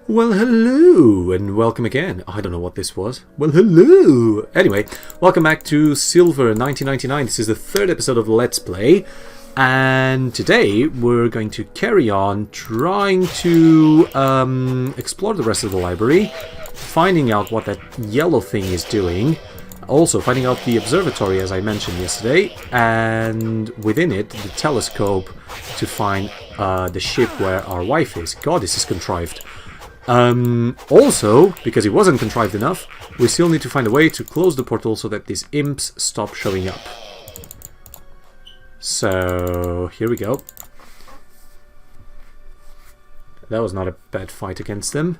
Well, hello, and welcome again. I don't know what this was. Well, hello! Anyway, welcome back to Silver 1999. This is the third episode of Let's Play. And today we're going to carry on trying to explore the rest of the library, finding out what that yellow thing is doing, also finding out the observatory as I mentioned yesterday, and within it the telescope to find the ship where our wife is. God, this is contrived. Also, because it wasn't contrived enough, we still need to find a way to close the portal so that these imps stop showing up. So, here we go. That was not a bad fight against them.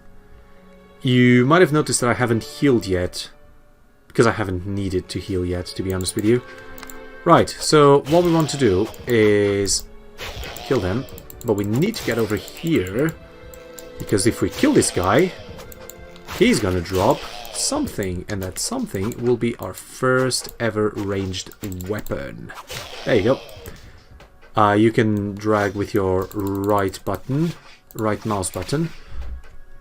You might have noticed that I haven't healed yet, because I haven't needed to heal yet, to be honest with you. Right, so what we want to do is kill them, but we need to get over here. Because if we kill this guy, he's gonna drop something, and that something will be our first ever ranged weapon. There you go. You can drag with your right mouse button,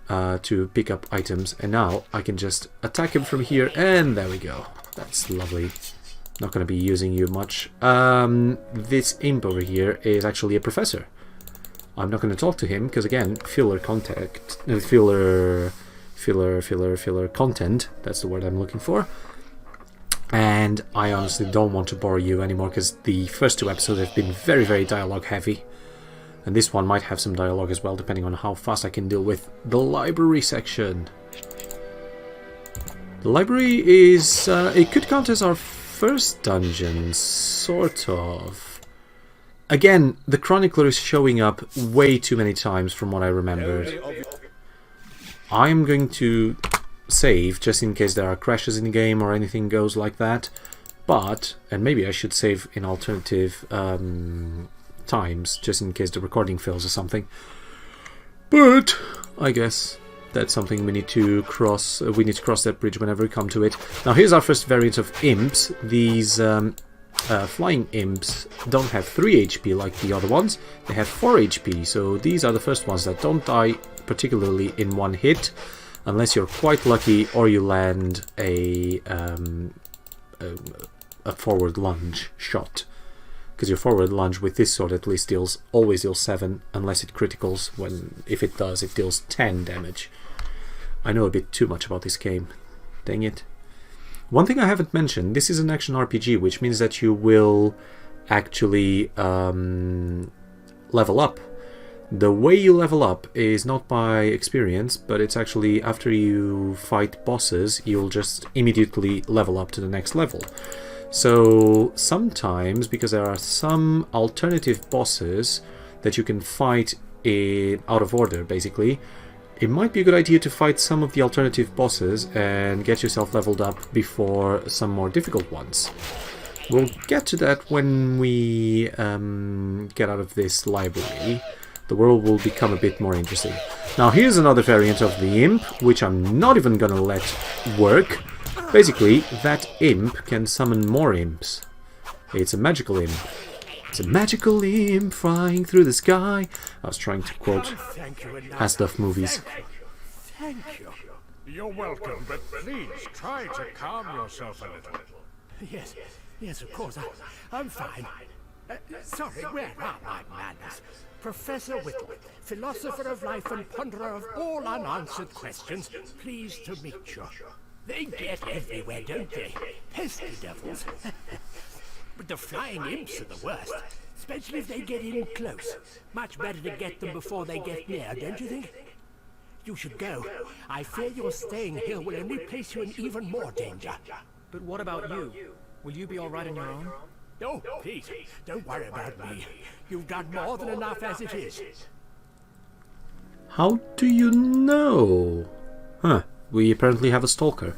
to pick up items, and now I can just attack him from here, and there we go. That's lovely. Not gonna be using you much. This imp over here is actually a professor. I'm not going to talk to him because, again, filler content. That's the word I'm looking for. And I honestly don't want to bore you anymore because the first two episodes have been very, very dialogue heavy. And this one might have some dialogue as well, depending on how fast I can deal with the library section. The library is... it could count as our first dungeon, sort of. Again, the Chronicler is showing up way too many times from what I remembered. I'm going to save, just in case there are crashes in the game or anything goes like that. But, and maybe I should save in alternative times, just in case the recording fails or something. But, I guess that's something we need to cross. We need to cross that bridge whenever we come to it. Now here's our first variant of imps. These... flying imps don't have 3 HP like the other ones, they have 4 HP, so these are the first ones that don't die particularly in one hit, unless you're quite lucky or you land a forward lunge shot. Because your forward lunge with this sword at least always deals 7, unless it criticals, when if it does, it deals 10 damage. I know a bit too much about this game, dang it. One thing I haven't mentioned, this is an action RPG, which means that you will actually level up. The way you level up is not by experience, but it's actually after you fight bosses, you'll just immediately level up to the next level. So sometimes, because there are some alternative bosses that you can fight out of order, basically, it might be a good idea to fight some of the alternative bosses and get yourself leveled up before some more difficult ones. We'll get to that when we get out of this library. The world will become a bit more interesting. Now here's another variant of the imp, which I'm not even gonna let work. Basically, that imp can summon more imps. It's a magical imp. It's a magical imp flying through the sky. I was trying to quote Asdorf movies. Thank you. You're welcome, but please try to calm yourself a little. Yes, of course. I'm fine. Sorry, where are my manners? Professor Whittle, philosopher of life and ponderer of all unanswered questions, pleased to meet you. They get everywhere, don't they? Pesky devils. But the flying imps are the worst, especially if they get in close. Much better to get them before they get near, don't you think? You should go. I fear your staying here will only place you in even more danger. But what about you? Will you be all right on your own? Oh, please, don't worry about me. You've done more than enough as it is. How do you know? Huh, we apparently have a stalker.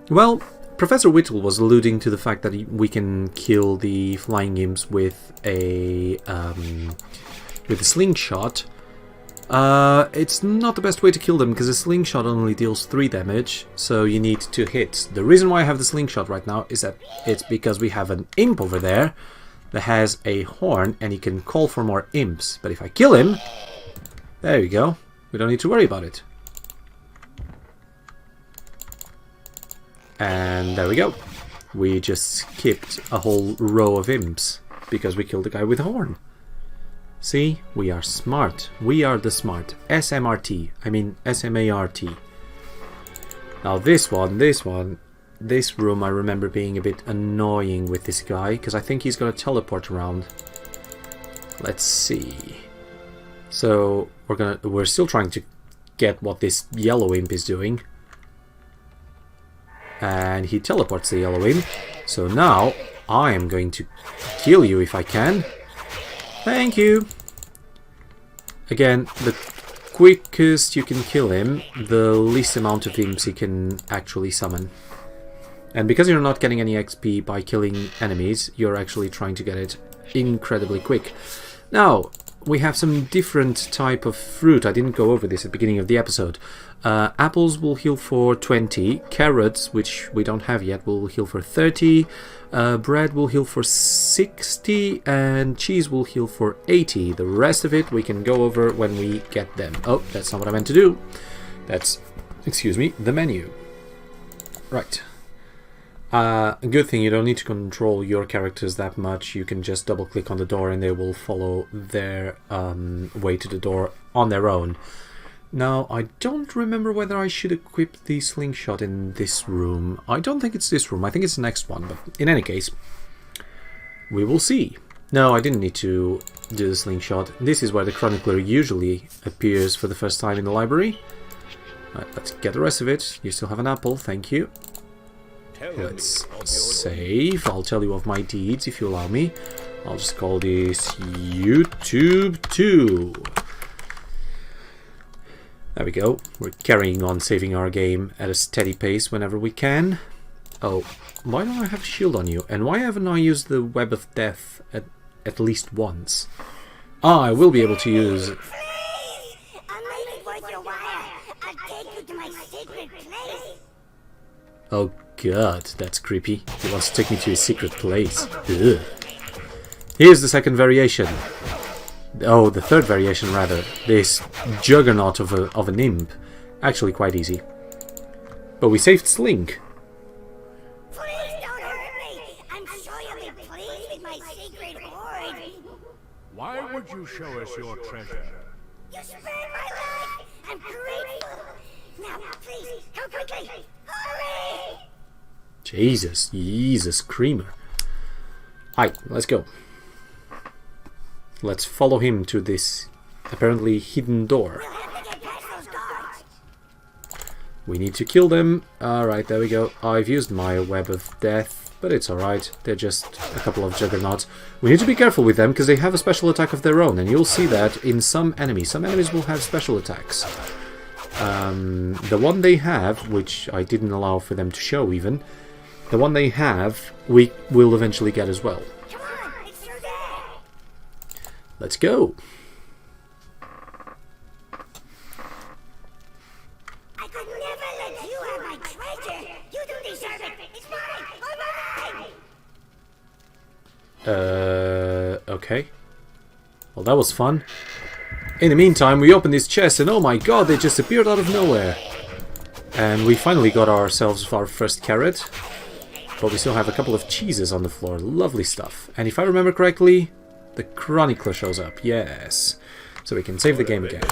Well, Professor Whittle was alluding to the fact that we can kill the flying imps with a slingshot. It's not the best way to kill them because a slingshot only deals 3 damage, so you need 2 hits. The reason why I have the slingshot right now is that it's because we have an imp over there that has a horn and he can call for more imps. But if I kill him, there you go. We don't need to worry about it. And there we go. We just skipped a whole row of imps because we killed the guy with a horn. See? We are smart. We are the smart. SMRT. I mean SMART. Now this room I remember being a bit annoying with this guy because I think he's got to teleport around. Let's see. So we're still trying to get what this yellow imp is doing. And he teleports the yellow imp. So now I am going to kill you if I can. Thank you. Again, the quickest you can kill him, the least amount of imps he can actually summon. And because you're not getting any XP by killing enemies, you're actually trying to get it incredibly quick. Now, we have some different type of fruit. I didn't go over this at the beginning of the episode. Apples will heal for 20. Carrots, which we don't have yet, will heal for 30. Bread will heal for 60. And cheese will heal for 80. The rest of it we can go over when we get them. Oh, that's not what I meant to do. That's, excuse me, the menu. Right. A good thing, you don't need to control your characters that much. You can just double click on the door and they will follow their way to the door on their own. Now, I don't remember whether I should equip the slingshot in this room. I don't think it's this room. I think it's the next one. But in any case, we will see. No, I didn't need to do the slingshot. This is where the chronicler usually appears for the first time in the library. Right, let's get the rest of it. You still have an apple. Thank you. Let's save. I'll tell you of my deeds if you allow me. I'll just call this YouTube 2. There we go. We're carrying on saving our game at a steady pace whenever we can. Oh, why don't I have a shield on you? And why haven't I used the Web of Death at least once? Ah, I will be able to use... Please! I'll make it worth your while. I'll take you to my secret place. Oh god, that's creepy. He wants to take me to his secret place. Ugh. Here's the second variation. Oh, the third variation rather. This juggernaut of an imp. Actually quite easy. But we saved Sling. Please don't hurt me. I'm sure you'll be pleased with my secret hoard. Why would you show us your treasure? You spared my life. I'm grateful. Now, please, come quickly. Hurry! Jesus Creamer. Hi, let's go. Let's follow him to this apparently hidden door. We'll have to get past those guards. We need to kill them. Alright, there we go. I've used my Web of Death, but it's alright. They're just a couple of juggernauts. We need to be careful with them because they have a special attack of their own, and you'll see that in some enemies. Some enemies will have special attacks. The one they have, which I didn't allow for them to show even, the one they have, we will eventually get as well. Come on, it's through there. Let's go. I could never let you have my treasure. You don't deserve it. It's mine. All mine. Okay. Well, that was fun. In the meantime, we opened this chest and oh my god, they just appeared out of nowhere. And we finally got ourselves our first carrot. But we still have a couple of cheeses on the floor. Lovely stuff. And if I remember correctly, the chronicler shows up. Yes. So we can save the game again.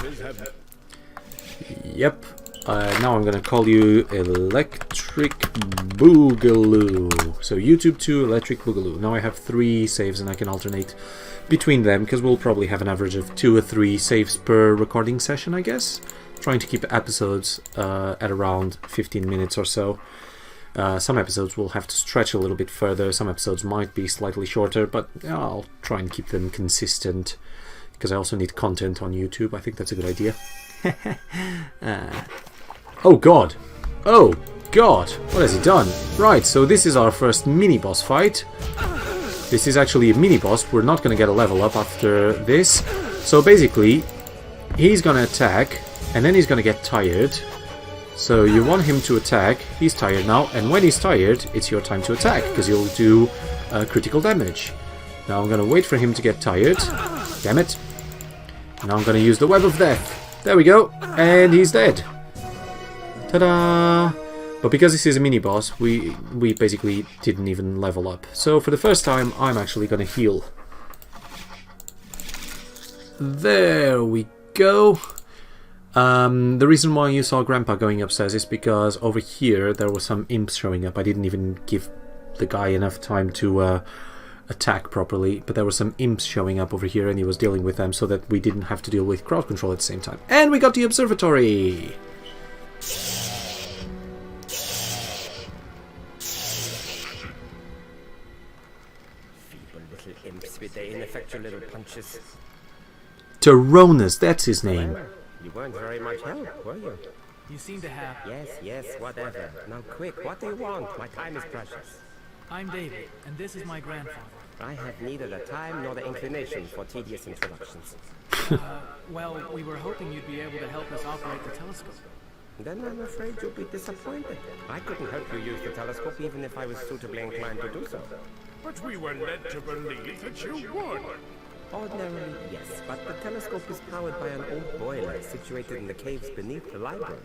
Yep. Now I'm going to call you Electric Boogaloo. So YouTube 2, Electric Boogaloo. Now I have 3 saves and I can alternate between them because we'll probably have an average of 2 or 3 saves per recording session, I guess. Trying to keep episodes at around 15 minutes or so. Some episodes will have to stretch a little bit further. Some episodes might be slightly shorter, but I'll try and keep them consistent because I also need content on YouTube. I think that's a good idea. Oh god! Oh god! What has he done? Right, so this is our first mini-boss fight. This is actually a mini-boss. We're not going to get a level up after this. So basically, he's going to attack, and then he's going to get tired. So you want him to attack. He's tired now, and when he's tired, it's your time to attack, because you'll do critical damage. Now I'm going to wait for him to get tired. Damn it. Now I'm going to use the Web of Death. There we go. And he's dead. Ta-da! But because this is a mini-boss, we basically didn't even level up. So for the first time, I'm actually gonna heal. There we go. The reason why you saw Grandpa going upstairs is because over here there were some imps showing up. I didn't even give the guy enough time to attack properly, but there were some imps showing up over here and he was dealing with them so that we didn't have to deal with crowd control at the same time. And we got the observatory! Feeble little imps with their ineffectual little punches. Tyrannus, that's his name. Well, you weren't very much help, were you? You seem to have... Yes, whatever. Now quick, what do you want? My time is precious. I'm David, and this is my grandfather. I have neither the time nor the inclination for tedious introductions. Well, we were hoping you'd be able to help us operate the telescope. Then I'm afraid you'll be disappointed. I couldn't help you use the telescope even if I was suitably inclined to do so. But we were led to believe that you would. Ordinarily, yes, but the telescope is powered by an old boiler situated in the caves beneath the library.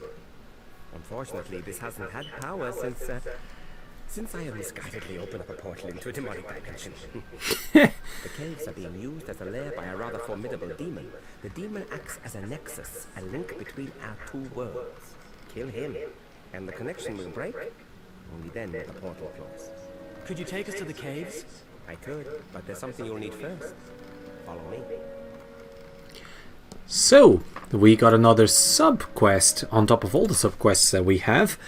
Unfortunately, this hasn't had power since I misguidedly opened up a portal into a demonic dimension. The caves are being used as a lair by a rather formidable demon. The demon acts as a nexus, a link between our two worlds. Kill him, and the connection will break. Only then will the portal close. Could you take us to the caves? I could, but there's something you'll need first. Follow me. So, we got another sub-quest on top of all the sub-quests that we have.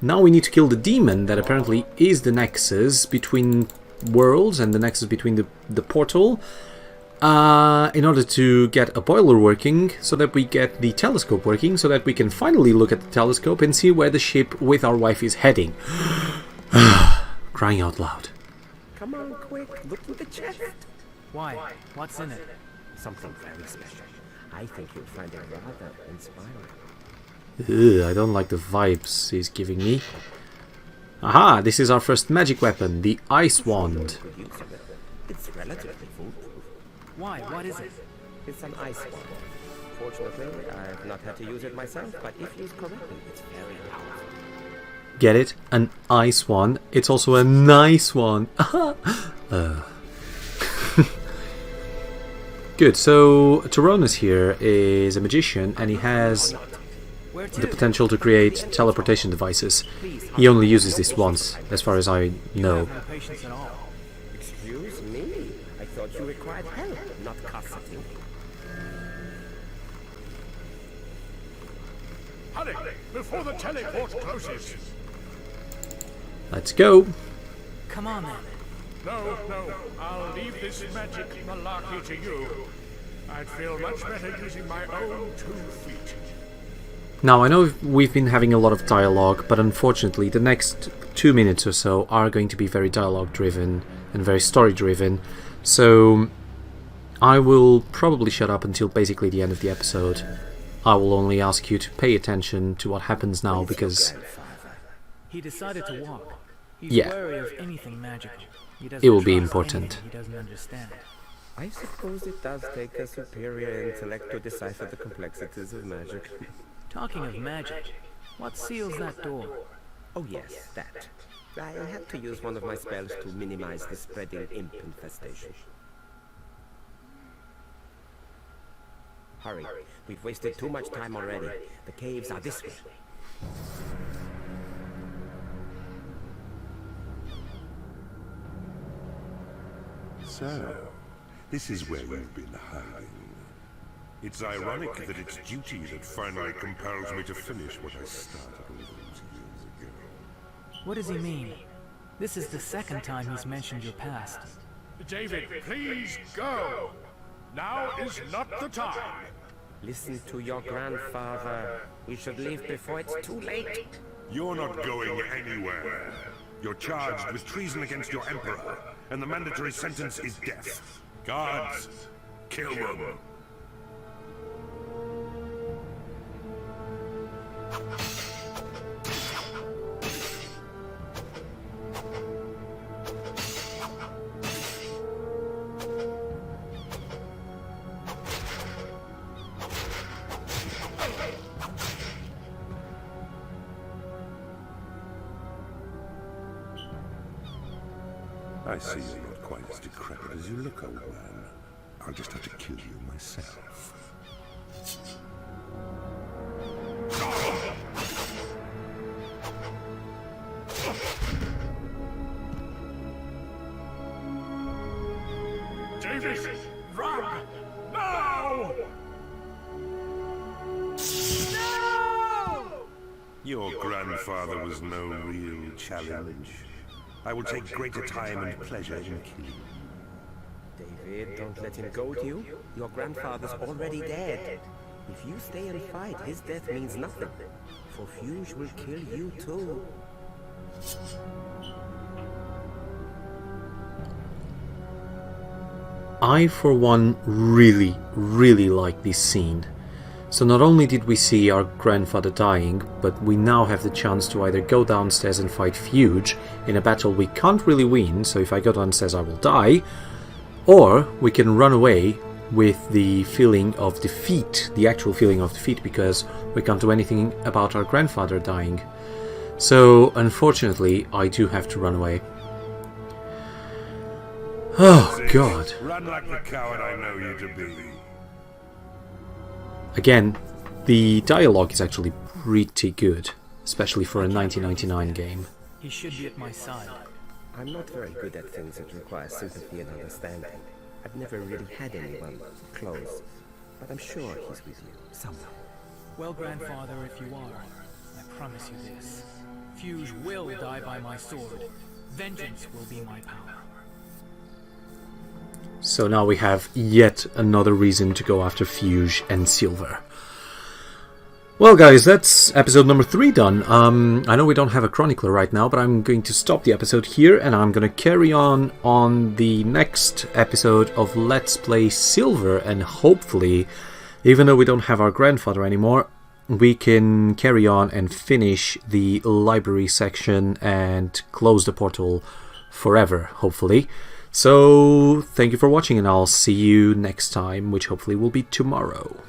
Now we need to kill the demon that apparently is the nexus between worlds and the nexus between the portal in order to get a boiler working so that we get the telescope working so that we can finally look at the telescope and see where the ship with our wife is heading. Crying out loud. Come on, quick, look in the chest. Why? What's in it? Something very special. I think you'll find it rather inspiring. Ugh, I don't like the vibes he's giving me. Aha, this is our first magic weapon, the Ice Wand. Good use of it. It's relatively foolproof. Why? What is it? It's an ice wand. Fortunately, I've not had to use it myself, but if used correctly, it's very powerful. Get it? An ice one. It's also a nice one. Good, so Tyrannus here is a magician and he has Where to? the potential to create teleportation devices. He only uses this once, as far as I know. No patience at all. Excuse me? I thought you required help, not cosseting. Hurry, before the teleport closes. Let's go. Come on then. No, I'll leave this magic malarkey to you. I'd feel much better using my own 2 feet. Now, I know we've been having a lot of dialogue, but unfortunately the next 2 minutes or so are going to be very dialogue-driven and very story-driven, so I will probably shut up until basically the end of the episode. I will only ask you to pay attention to what happens now, because He decided to walk. He's Yeah. wary of anything magical. He doesn't It will be trust important. anything he doesn't understand. I suppose it does take a superior intellect to decipher the complexities of magic. Talking of magic, what seals that door? Oh yes, that. I had to use one of my spells to minimize the spreading imp infestation. Hurry, we've wasted too much time already. The caves are this way. So, this is where you've been hiding. It's ironic that it's duty that finally compels me to finish what I started all those years ago. What does he mean? This is the second time he's mentioned your past. David, please go. Now is not the time. Listen to your grandfather. We should leave before it's too late. You're not going anywhere. You're charged with treason against your emperor, and the mandatory sentence is death. Guards, kill them. I see you're not quite as decrepit as you look, old man. I'll just have to kill you myself. Davis, run! Now! Your grandfather was no real challenge. I will take greater time and pleasure in killing you. David, don't let him goad you. Your grandfather's already dead. If you stay and fight, his death means nothing. For Fuge will kill you too. I, for one, really like this scene. So not only did we see our grandfather dying, but we now have the chance to either go downstairs and fight Fuge in a battle we can't really win, so if I go downstairs I will die, or we can run away with the feeling of defeat, the actual feeling of defeat, because we can't do anything about our grandfather dying. So unfortunately I do have to run away. Oh god. Run like the coward I know you to be. Again, the dialogue is actually pretty good, especially for a 1999 game. He should be at my side. I'm not very good at things that require sympathy and understanding. I've never really had anyone close, but I'm sure he's with you somewhere. Well, grandfather, if you are, I promise you this. Fuge will die by my sword. Vengeance will be my power. So now we have yet another reason to go after Fuge and Silver. Well guys, that's episode number 3 done. I know we don't have a chronicler right now, but I'm going to stop the episode here and I'm going to carry on the next episode of Let's Play Silver, and hopefully, even though we don't have our grandfather anymore, we can carry on and finish the library section and close the portal forever, hopefully. So, thank you for watching and I'll see you next time, which hopefully will be tomorrow.